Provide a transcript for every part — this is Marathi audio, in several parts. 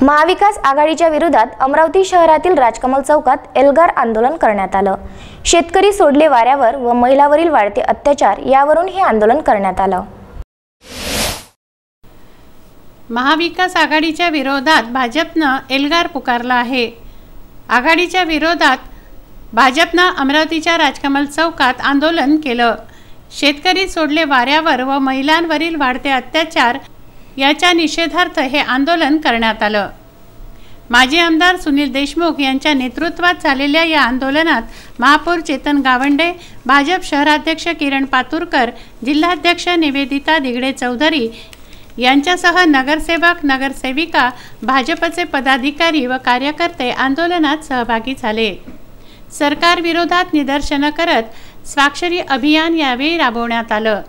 महाविकास आघाडीच्या विरोधात अमरावती शहरातील राजकमल चौकात एल्गार आंदोलन करण्यात आलं। शेतकरी सोडले वाऱ्यावर व महिलांवरील वाढते अत्याचार यावरून हे आंदोलन करण्यात आलं। महाविकास आघाडीच्या विरोधात भाजपनं एल्गार पुकारला आहे। आघाडीच्या विरोधात भाजपनं अमरावतीच्या राजकमल चौकात आंदोलन केलं। शेतकरी सोडले वाऱ्यावर व महिलांवरील वाढते अत्याचार याच्या निषेधार्थ हे आंदोलन करण्यात आलं। माजी आमदार सुनील देशमुख यांच्या नेतृत्वात झालेल्या या आंदोलनात महापौर चेतन गावंडे, भाजप शहराध्यक्ष किरण पातुरकर, जिल्हाध्यक्ष निवेदिता दिगडे चौधरी यांच्यासह नगरसेवक, नगरसेविका, भाजपचे पदाधिकारी व कार्यकर्ते आंदोलनात सहभागी झाले। सरकार विरोधात निदर्शनं करत स्वाक्षरी अभियान यावेळी राबवण्यात आलं।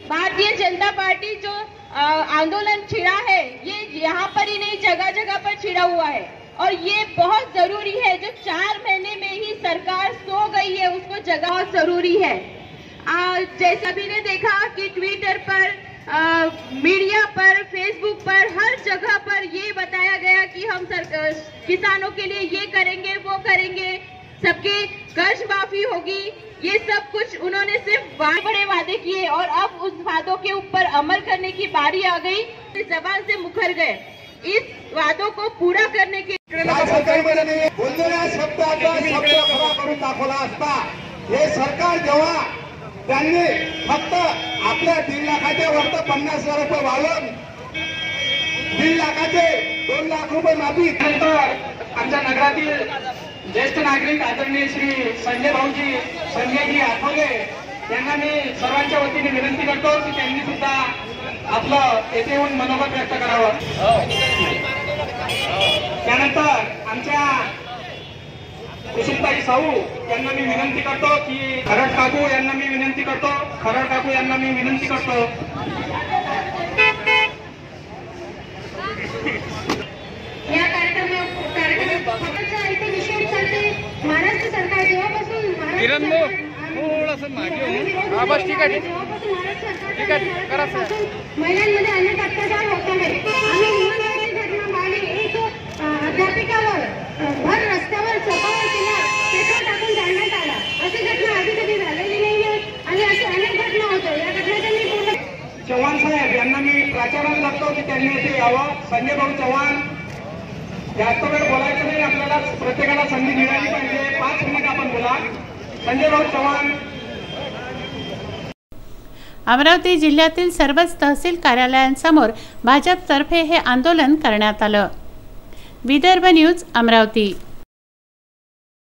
भारतीय जनता पार्टी जो आंदोलन छिड़ा है, ये यहाँ पर ही नहीं, जगह जगह पर छिड़ा हुआ है और ये बहुत जरूरी है। जो 4 महीने में ही सरकार सो गई है, उसको जगह जरूरी है। जैसा अभी ने देखा कि ट्विटर पर, मीडिया पर, फेसबुक पर, हर जगह पर ये बताया गया कि हम किसानों के लिए ये करेंगे, वो करेंगे, सबके कर्ज माफी होगी, ये सब कुछ उन्होंने सिर्फ बड़े वादे किए और अब उस वादों के ऊपर अमल करने की बारी आ गई। जबान से मुकर गए। इस वादों को पूरा करने के सरकार जेव्हा त्यांनी फक्त आपल्या 1.5 लाखाच्या वरती 50,000 रुपये वाढवून 1.5 लाखाचे 2 लाख रुपये माफी नंतर आमच्या नगरातील ज्येष्ठ नागरिक आदरणीय श्री संजयजी आठवले यांना मी सर्वांच्या वतीने विनंती करतो की त्यांनी सुद्धा आपलं येथे येऊन मनोगत व्यक्त करावं। त्यानंतर आमच्या कुसुमताई साऊ यांना मी विनंती करतो की खरड काकू यांना मी विनंती करतो या महाराष्ट्र सरकार जेव्हापासून महिलांमध्ये अनेक अत्याचार होत आहेत। आम्ही निवडणुकीची घटना पाहिली, एक अध्यापिकावर भर रस्त्यावर चौकावर केला, पेट्रोल टाकून जाळण्यात आला। अशी घटना आधी कधी झालेली नाहीये आणि अशी अनेक घटना होत्या। या घटना त्यांनी पूर्ण चव्हाण साहेब यांना मी प्राचार्य लागतो की त्यांनी इथे यावं। संजय भाऊ चव्हाण, जास्त वेळ बोलायचं नाही, आपल्याला प्रत्येकाला संधी मिळाली पाहिजे। 5 मिनिट आपण बोला। संजय भाऊ चव्हाण। अमरावती जिल्ह्यातील सर्वच तहसील कार्यालयांसमोर भाजपतर्फे हे आंदोलन करण्यात आलं। विदर्भ न्यूज, अमरावती।